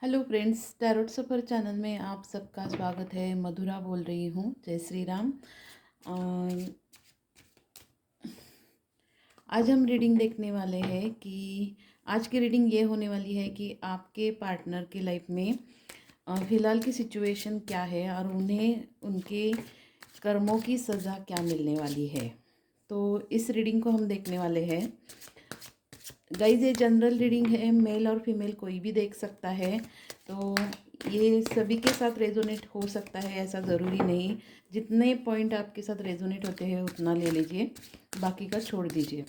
Hello friends, tarot सफ़र channel में आप सबका स्वागत है। मधुरा बोल रही हूँ। जय श्री राम। अ, आज हम रीडिंग देखने वाले हैं कि आज की रीडिंग ये होने वाली है कि आपके पार्टनर के लाइफ में फ़िलहाल की सिचुएशन क्या है और उन्हें उनके कर्मों की सज़ा क्या मिलने वाली है। तो इस रीडिंग को हम देखने वाले हैं। गाइज, ये जनरल रीडिंग है, मेल और फीमेल कोई भी देख सकता है। तो ये सभी के साथ रेजोनेट हो सकता है, ऐसा ज़रूरी नहीं। जितने पॉइंट आपके साथ रेजोनेट होते हैं उतना ले लीजिए, बाकी का छोड़ दीजिए।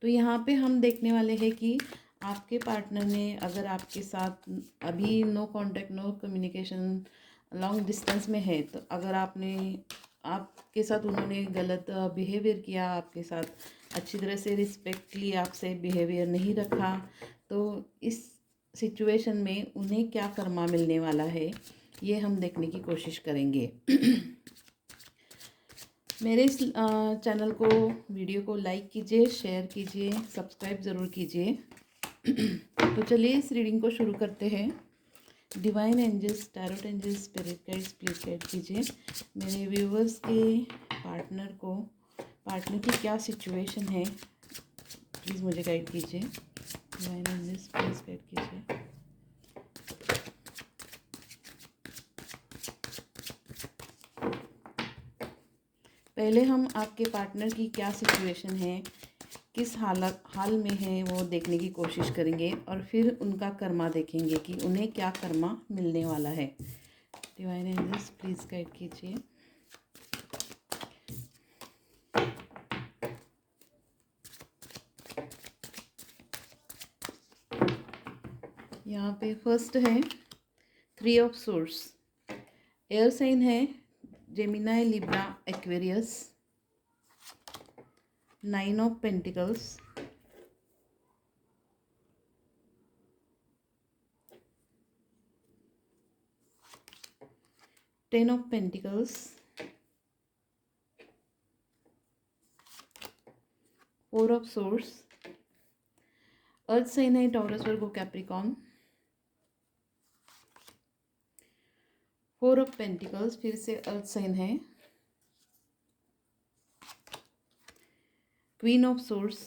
तो यहाँ पे हम देखने वाले हैं कि आपके पार्टनर ने अगर आपके साथ अभी no contact, no communication, long distance में है, तो अगर आपके साथ उन्होंने गलत बिहेवियर किया, आपके साथ अच्छी तरह से रिस्पेक्टली आपसे बिहेवियर नहीं रखा, तो इस सिचुएशन में उन्हें क्या कर्मा मिलने वाला है, ये हम देखने की कोशिश करेंगे। मेरे इस चैनल को, वीडियो को लाइक कीजिए, शेयर कीजिए, सब्सक्राइब ज़रूर कीजिए। तो चलिए इस रीडिंग को शुरू करते हैं। Divine angels, tarot angels, spirit guides, please guide कीजिए मेरे व्यूवर्स के पार्टनर की क्या सिचुएशन है। प्लीज़ मुझे गाइड कीजिए। डिवाइन एंजल्स, प्लीज गाइड कीजिए। पहले हम आपके पार्टनर की क्या सिचुएशन है, किस हाल में है, वो देखने की कोशिश करेंगे और फिर उनका कर्मा देखेंगे कि उन्हें क्या कर्मा मिलने वाला है। डिवाइन एंजल्स, प्लीज़ गाइड कीजिए। यहाँ पे फर्स्ट है 3 ऑफ सोर्स। एयर साइन है Gemini, Libra, Aquarius. 9 of pentacles, 10 of pentacles, 4 of swords. Earth sign है Taurus, Virgo, Capricorn. 4 of pentacles, फिर से अर्थ साइन है। Queen of swords,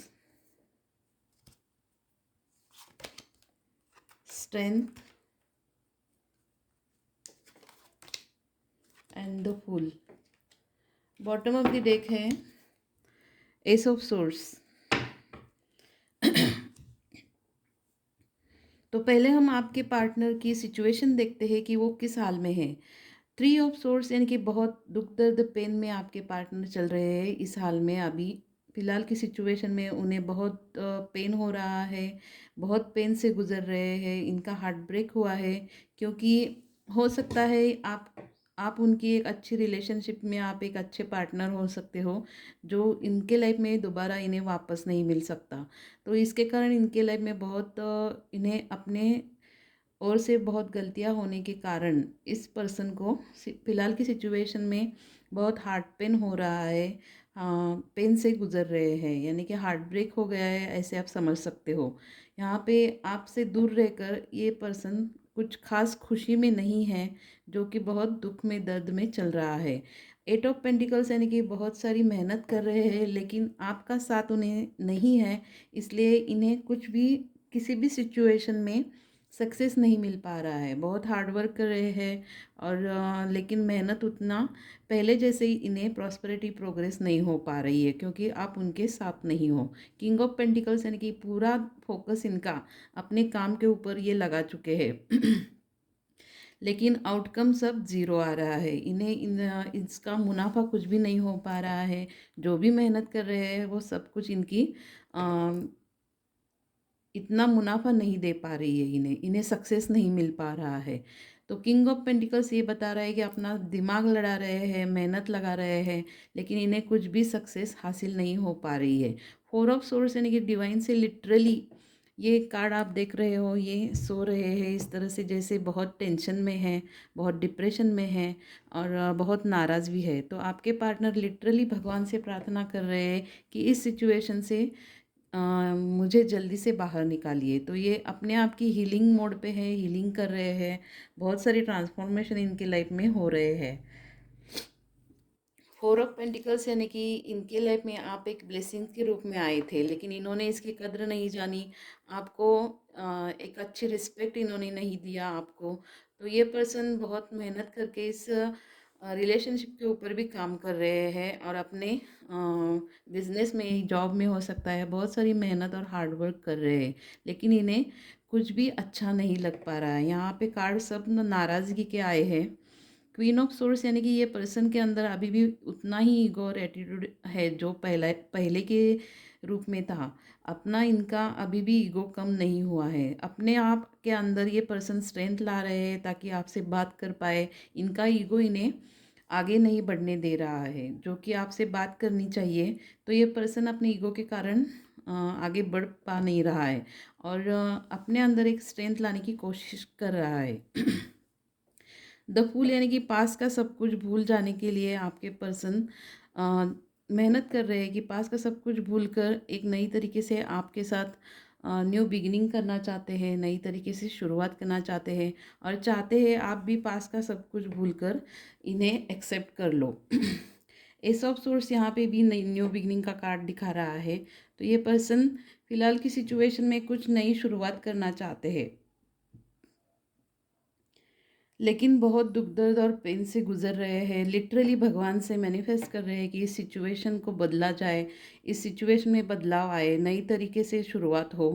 strength and the fool. Bottom of the deck है ace of swords. तो पहले हम आपके partner की सिचुएशन देखते हैं कि वो किस हाल में है। 3 ऑफ सोर्स यानी कि बहुत दुख दर्द पेन में आपके पार्टनर चल रहे हैं इस हाल में। अभी फ़िलहाल की सिचुएशन में उन्हें बहुत पेन हो रहा है, बहुत पेन से गुज़र रहे हैं, इनका हार्ट ब्रेक हुआ है। क्योंकि हो सकता है आप उनकी एक अच्छी रिलेशनशिप में आप एक अच्छे पार्टनर हो सकते हो, जो इनके लाइफ में दोबारा इन्हें वापस नहीं मिल सकता। तो इसके कारण इनके लाइफ में बहुत इन्हें अपने और से बहुत गलतियां होने के कारण इस पर्सन को फ़िलहाल की सिचुएशन में बहुत हार्ट पेन हो रहा है। पेन से गुज़र रहे हैं, यानी कि हार्ट ब्रेक हो गया है, ऐसे आप समझ सकते हो। यहाँ पे आपसे दूर रहकर ये पर्सन कुछ खास खुशी में नहीं है, जो कि बहुत दुख में, दर्द में चल रहा है। 8 ऑफ पेंटिकल्स यानी कि बहुत सारी मेहनत कर रहे हैं, लेकिन आपका साथ उन्हें नहीं है, इसलिए इन्हें कुछ भी, किसी भी सिचुएशन में सक्सेस नहीं मिल पा रहा है। बहुत हार्ड वर्क कर रहे हैं और लेकिन मेहनत उतना पहले जैसे ही इन्हें प्रॉस्पेरिटी, प्रोग्रेस नहीं हो पा रही है, क्योंकि आप उनके साथ नहीं हो। किंग ऑफ पेंटिकल्स यानी कि पूरा फोकस इनका अपने काम के ऊपर ये लगा चुके हैं। लेकिन आउटकम सब ज़ीरो आ रहा है। इसका मुनाफा कुछ भी नहीं हो पा रहा है। जो भी मेहनत कर रहे हैं वो सब कुछ इनकी इतना मुनाफा नहीं दे पा रही है, इन्हें सक्सेस नहीं मिल पा रहा है। तो किंग ऑफ पेंटिकल्स ये बता रहा है कि अपना दिमाग लड़ा रहे हैं, मेहनत लगा रहे हैं, लेकिन इन्हें कुछ भी सक्सेस हासिल नहीं हो पा रही है। 4 ऑफ सोर्स यानी कि डिवाइन से लिटरली ये कार्ड आप देख रहे हो, ये सो रहे हैं इस तरह से जैसे बहुत टेंशन में है, बहुत डिप्रेशन में है और बहुत नाराज़ भी है। तो आपके पार्टनर लिटरली भगवान से प्रार्थना कर रहे हैं कि इस सिचुएशन से मुझे जल्दी से बाहर निकालिए। तो ये अपने आप की हीलिंग मोड पे है, हीलिंग कर रहे हैं, बहुत सारी ट्रांसफॉर्मेशन इनके लाइफ में हो रहे हैं। फोर ऑफ पेंटिकल्स यानी कि इनके लाइफ में आप एक ब्लेसिंग के रूप में आए थे, लेकिन इन्होंने इसकी कद्र नहीं जानी। आपको एक अच्छी रिस्पेक्ट इन्होंने नहीं दिया आपको। तो ये पर्सन बहुत मेहनत करके इस रिलेशनशिप के ऊपर भी काम कर रहे हैं, और अपने बिजनेस में, जॉब में हो सकता है, बहुत सारी मेहनत और हार्ड वर्क कर रहे हैं, लेकिन इन्हें कुछ भी अच्छा नहीं लग पा रहा है। यहाँ पे कार्ड सब नाराज़गी के आए हैं। क्वीन ऑफ सोर्स यानी कि ये पर्सन के अंदर अभी भी उतना ही ईगो और एटीट्यूड है जो पहले के रूप में था। अपना इनका अभी भी ईगो कम नहीं हुआ है। अपने आप के अंदर ये पर्सन स्ट्रेंथ ला रहे हैं ताकि आपसे बात कर पाए। इनका ईगो इन्हें आगे नहीं बढ़ने दे रहा है, जो कि आपसे बात करनी चाहिए। तो ये पर्सन अपने ईगो के कारण आगे बढ़ पा नहीं रहा है, और अपने अंदर एक स्ट्रेंथ लाने की कोशिश कर रहा है। द फूल यानी कि पास का सब कुछ भूल जाने के लिए आपके पर्सन मेहनत कर रहे हैं कि पास का सब कुछ भूल कर एक नई तरीके से आपके साथ न्यू बिगिनिंग करना चाहते हैं, नई तरीके से शुरुआत करना चाहते हैं, और चाहते हैं आप भी पास का सब कुछ भूल कर इन्हें एक्सेप्ट कर लो। एस ऑफ सोर्स यहाँ पे भी नई न्यू बिगिनिंग का कार्ड दिखा रहा है। तो ये पर्सन फिलहाल की सिचुएशन में कुछ नई शुरुआत करना चाहते हैं, लेकिन बहुत दुख दर्द और पेन से गुजर रहे हैं। लिटरली भगवान से मैनिफेस्ट कर रहे हैं कि इस सिचुएशन को बदला जाए, इस सिचुएशन में बदलाव आए, नई तरीके से शुरुआत हो।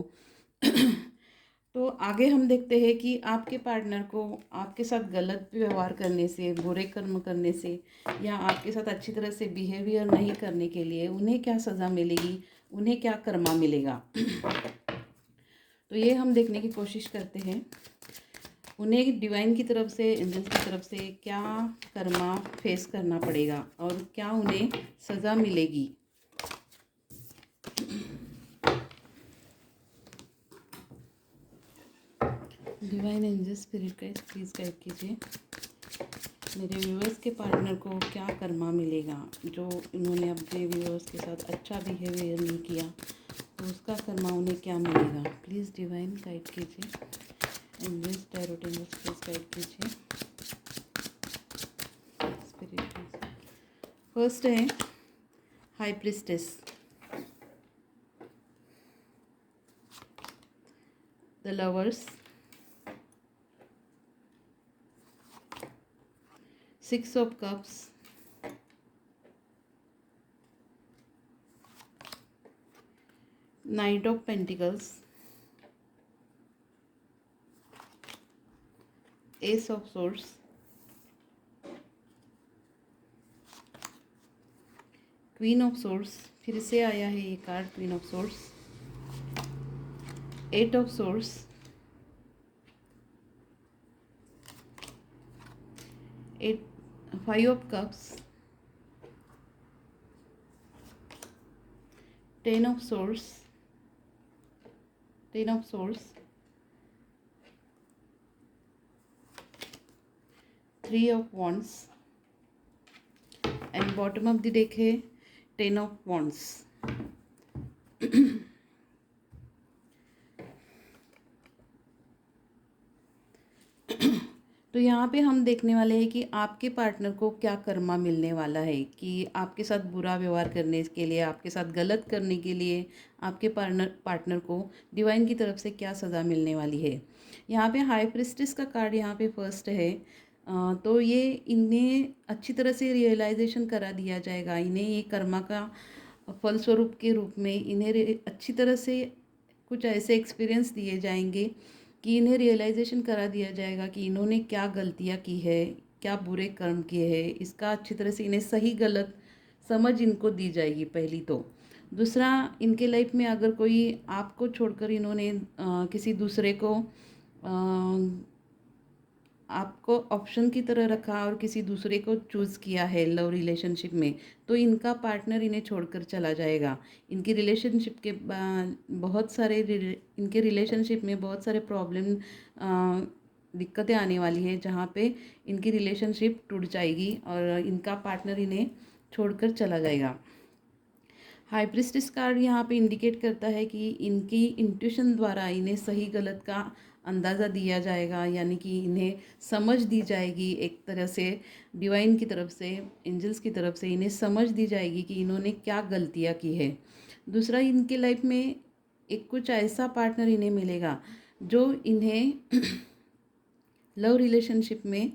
तो आगे हम देखते हैं कि आपके पार्टनर को आपके साथ गलत व्यवहार करने से, बुरे कर्म करने से, या आपके साथ अच्छी तरह से बिहेवियर नहीं करने के लिए उन्हें क्या सज़ा मिलेगी, उन्हें क्या कर्मा मिलेगा। तो ये हम देखने की कोशिश करते हैं। उन्हें डिवाइन की तरफ से, एंजल्स की तरफ से क्या कर्मा फेस करना पड़ेगा और क्या उन्हें सज़ा मिलेगी। डिवाइन एंजल स्पिरिट का प्लीज़ गाइड कीजिए मेरे व्यूअर्स के पार्टनर को क्या कर्मा मिलेगा। जो इन्होंने अपने व्यूअर्स के साथ अच्छा बिहेवियर नहीं किया तो उसका कर्मा उन्हें क्या मिलेगा। प्लीज़ डिवाइन गाइड कीजिए, angels tarot angels please guide कीजिए स्पिरिट। फर्स्ट है high priestess, the lovers, 6 of cups, Knight of Pentacles, Ace of Swords, Queen of Swords, फिर से आया है ये card queen of source, 8 of Swords, 5 of Cups, 10 of Swords, 10 of Swords, 3 of Wands, and bottom of the deck है 10 of Wands। तो यहाँ पे हम देखने वाले हैं कि आपके पार्टनर को क्या कर्मा मिलने वाला है, कि आपके साथ बुरा व्यवहार करने के लिए, आपके साथ गलत करने के लिए आपके पार्टनर को डिवाइन की तरफ से क्या सज़ा मिलने वाली है। यहाँ पे हाई प्रिस्टेस का कार्ड यहाँ पे फर्स्ट है। तो ये इन्हें अच्छी तरह से रियलाइजेशन करा दिया जाएगा। इन्हें ये कर्मा का फलस्वरूप के रूप में इन्हें अच्छी तरह से कुछ ऐसे एक्सपीरियंस दिए जाएंगे कि इन्हें रियलाइजेशन करा दिया जाएगा कि इन्होंने क्या गलतियाँ की है, क्या बुरे कर्म किए हैं। इसका अच्छी तरह से इन्हें सही गलत समझ इनको दी जाएगी पहली तो। दूसरा, इनके लाइफ में अगर कोई आपको छोड़कर इन्होंने किसी दूसरे को आपको ऑप्शन की तरह रखा और किसी दूसरे को चूज़ किया है लव रिलेशनशिप में, तो इनका पार्टनर इन्हें छोड़कर चला जाएगा। इनकी रिलेशनशिप के बहुत सारे इनके रिलेशनशिप में बहुत सारे प्रॉब्लम दिक्कतें आने वाली है, जहाँ पे इनकी रिलेशनशिप टूट जाएगी और इनका पार्टनर इन्हें छोड़कर चला जाएगा। हाई प्रीस्टिस कार्ड यहाँ पे इंडिकेट करता है कि इनकी इंट्यूशन द्वारा इन्हें सही गलत का अंदाज़ा दिया जाएगा, यानी कि इन्हें समझ दी जाएगी एक तरह से, डिवाइन की तरफ से, एंजल्स की तरफ से इन्हें समझ दी जाएगी कि इन्होंने क्या गलतियाँ की है। दूसरा, इनके लाइफ में एक कुछ ऐसा पार्टनर इन्हें मिलेगा जो इन्हें लव रिलेशनशिप में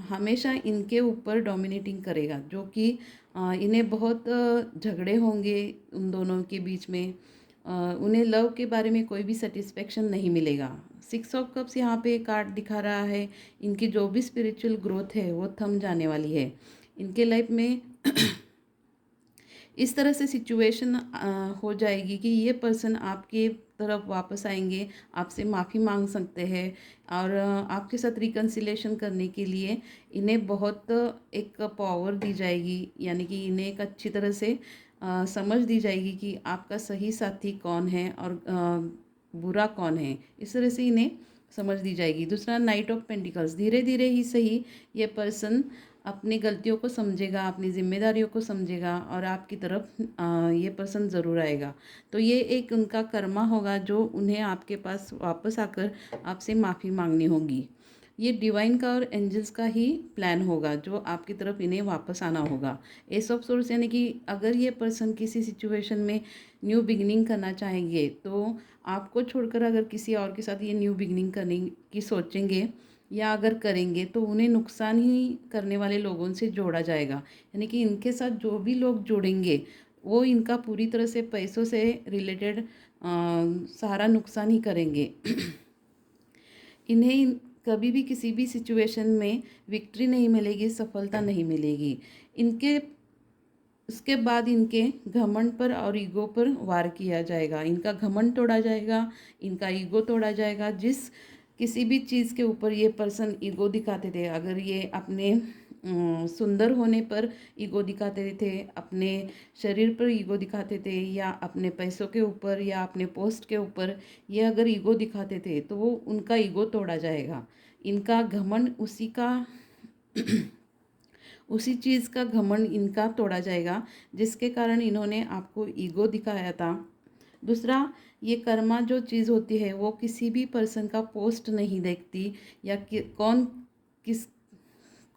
हमेशा इनके ऊपर डोमिनेटिंग करेगा, जो कि इन्हें बहुत झगड़े होंगे उन दोनों के बीच में। उन्हें लव के बारे में कोई भी सेटिस्फेक्शन नहीं मिलेगा। 6 ऑफ कप्स यहाँ पे कार्ड दिखा रहा है, इनकी जो भी स्पिरिचुअल ग्रोथ है वो थम जाने वाली है। इनके लाइफ में इस तरह से सिचुएशन हो जाएगी कि ये पर्सन आपके तरफ वापस आएंगे, आपसे माफ़ी मांग सकते हैं, और आपके साथ रिकन्सिलेशन करने के लिए इन्हें बहुत एक पावर दी जाएगी, यानी कि इन्हें एक अच्छी तरह से समझ दी जाएगी कि आपका सही साथी कौन है और बुरा कौन है। इस तरह से इन्हें समझ दी जाएगी। दूसरा, नाइट ऑफ पेंटिकल्स, धीरे धीरे ही सही ये पर्सन अपनी गलतियों को समझेगा, अपनी जिम्मेदारियों को समझेगा, और आपकी तरफ ये पर्सन ज़रूर आएगा। तो ये एक उनका कर्मा होगा जो उन्हें आपके पास वापस आकर आपसे माफ़ी मांगनी होगी। ये डिवाइन का और एंजल्स का ही प्लान होगा जो आपकी तरफ इन्हें वापस आना होगा। एस ऑफ सोर्स, यानी कि अगर ये पर्सन किसी सिचुएशन में न्यू बिगिनिंग करना चाहेंगे तो आपको छोड़कर अगर किसी और के साथ ये न्यू बिगिनिंग करने की सोचेंगे या अगर करेंगे तो उन्हें नुकसान ही करने वाले लोगों से जोड़ा जाएगा, यानी कि इनके साथ जो भी लोग जुड़ेंगे वो इनका पूरी तरह से पैसों से रिलेटेड सारा नुकसान ही करेंगे। इन्हें कभी भी किसी भी सिचुएशन में विक्ट्री नहीं मिलेगी, सफलता नहीं मिलेगी। इनके उसके बाद इनके घमंड पर और ईगो पर वार किया जाएगा, इनका घमंड तोड़ा जाएगा, इनका ईगो तोड़ा जाएगा। जिस किसी भी चीज़ के ऊपर ये पर्सन ईगो दिखाते थे, अगर ये अपने सुंदर होने पर ईगो दिखाते थे, अपने शरीर पर ईगो दिखाते थे, या अपने पैसों के ऊपर या अपने पोस्ट के ऊपर ये अगर ईगो दिखाते थे तो वो उनका ईगो तोड़ा जाएगा। इनका घमंड उसी चीज़ का घमंड इनका तोड़ा जाएगा जिसके कारण इन्होंने आपको ईगो दिखाया था। दूसरा, ये कर्मा जो चीज़ होती है वो किसी भी पर्सन का पोस्ट नहीं देखती, या किस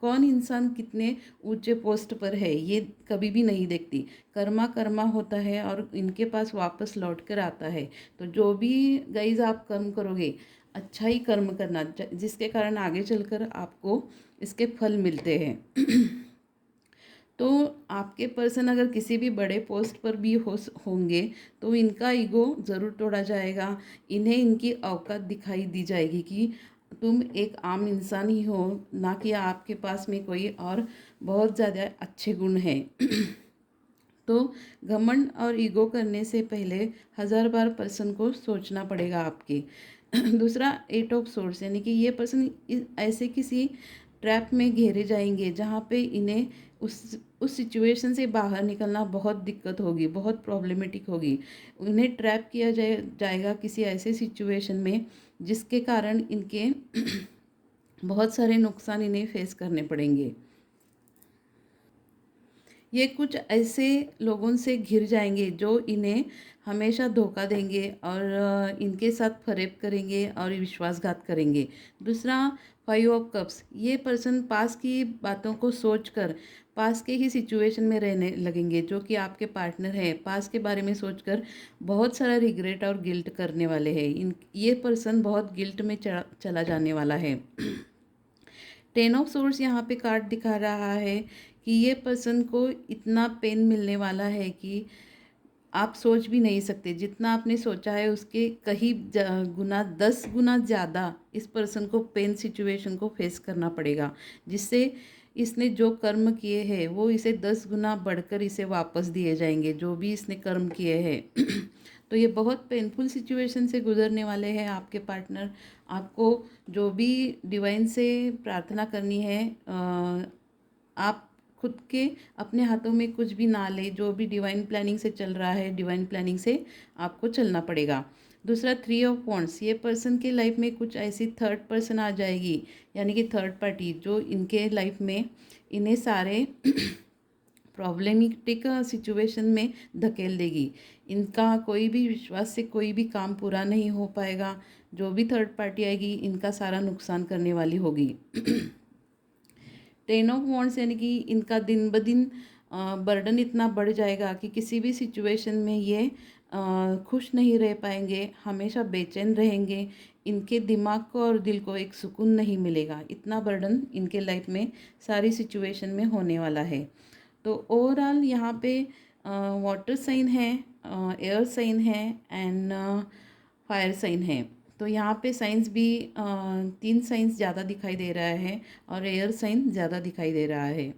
कौन इंसान कितने ऊंचे पोस्ट पर है ये कभी भी नहीं देखती। कर्मा कर्मा होता है और इनके पास वापस लौट कर आता है। तो जो भी गाइज आप कर्म करोगे, अच्छा ही कर्म करना जिसके कारण आगे चलकर आपको इसके फल मिलते हैं। तो आपके पर्सन अगर किसी भी बड़े पोस्ट पर भी होंगे तो इनका ईगो ज़रूर तोड़ा जाएगा। इन्हें इनकी औकात दिखाई दी जाएगी कि तुम एक आम इंसान ही हो, ना कि आपके पास में कोई और बहुत ज़्यादा अच्छे गुण हैं। तो घमंड और ईगो करने से पहले 1000 बार पर्सन को सोचना पड़ेगा आपके। दूसरा, 8 ऑफ सोर्स, यानी कि ये पर्सन ऐसे किसी ट्रैप में घेरे जाएंगे जहाँ पे इन्हें उस सिचुएशन से बाहर निकलना बहुत दिक्कत होगी, बहुत प्रॉब्लमेटिक होगी। उन्हें ट्रैप किया जाएगा किसी ऐसे सिचुएशन में जिसके कारण इनके बहुत सारे नुकसान इन्हें फेस करने पड़ेंगे। ये कुछ ऐसे लोगों से घिर जाएंगे जो इन्हें हमेशा धोखा देंगे और इनके साथ फरेब करेंगे और विश्वासघात करेंगे। दूसरा, 5 ऑफ कप्स, ये पर्सन पास की बातों को सोचकर पास के ही सिचुएशन में रहने लगेंगे। जो कि आपके पार्टनर हैं, पास के बारे में सोचकर बहुत सारा रिग्रेट और गिल्ट करने वाले हैं। ये पर्सन बहुत गिल्ट में चला जाने वाला है। 10 ऑफ सोर्स यहाँ पे कार्ड दिखा रहा है कि ये पर्सन को इतना पेन मिलने वाला है कि आप सोच भी नहीं सकते। जितना आपने सोचा है उसके कहीं गुना 10 गुना ज़्यादा इस पर्सन को पेन सिचुएशन को फेस करना पड़ेगा, जिससे इसने जो कर्म किए हैं वो इसे 10 गुना बढ़कर इसे वापस दिए जाएंगे, जो भी इसने कर्म किए हैं। तो ये बहुत पेनफुल सिचुएशन से गुजरने वाले हैं आपके पार्टनर। आपको जो भी डिवाइन से प्रार्थना करनी है, आप खुद के अपने हाथों में कुछ भी ना ले, जो भी डिवाइन प्लानिंग से चल रहा है डिवाइन प्लानिंग से आपको चलना पड़ेगा। दूसरा, 3 ऑफ वांड्स, ये पर्सन के लाइफ में कुछ ऐसी थर्ड पर्सन आ जाएगी, यानी कि थर्ड पार्टी जो इनके लाइफ में इन्हें सारे प्रॉब्लमेटिक सिचुएशन में धकेल देगी। इनका कोई भी विश्वास से कोई भी काम पूरा नहीं हो पाएगा। जो भी थर्ड पार्टी आएगी इनका सारा नुकसान करने वाली होगी। टेन ऑफ वॉन्ड्स यानी कि इनका दिन ब दिन बर्डन इतना बढ़ जाएगा कि किसी भी सिचुएशन में ये खुश नहीं रह पाएंगे, हमेशा बेचैन रहेंगे। इनके दिमाग को और दिल को एक सुकून नहीं मिलेगा, इतना बर्डन इनके लाइफ में सारी सिचुएशन में होने वाला है। तो ओवरऑल यहाँ पे वाटर साइन है, एयर साइन है एंड फायर साइन है। तो यहाँ पे साइंस भी 3 साइंस ज़्यादा दिखाई दे रहा है और एयर साइन ज़्यादा दिखाई दे रहा है।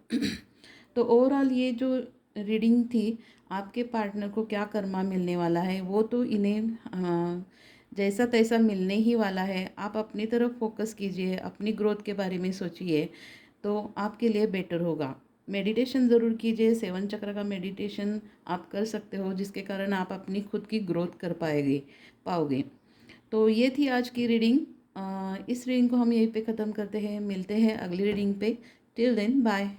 तो ओवरऑल ये जो रीडिंग थी, आपके पार्टनर को क्या कर्मा मिलने वाला है वो तो इन्हें जैसा तैसा मिलने ही वाला है। आप अपनी तरफ फोकस कीजिए, अपनी ग्रोथ के बारे में सोचिए, तो आपके लिए बेटर होगा। मेडिटेशन ज़रूर कीजिए, 7 चक्र का मेडिटेशन आप कर सकते हो, जिसके कारण आप अपनी खुद की ग्रोथ कर पाओगे। तो ये थी आज की रीडिंग। इस रीडिंग को हम यहीं पे ख़त्म करते हैं, मिलते हैं अगली रीडिंग पे। Till then bye.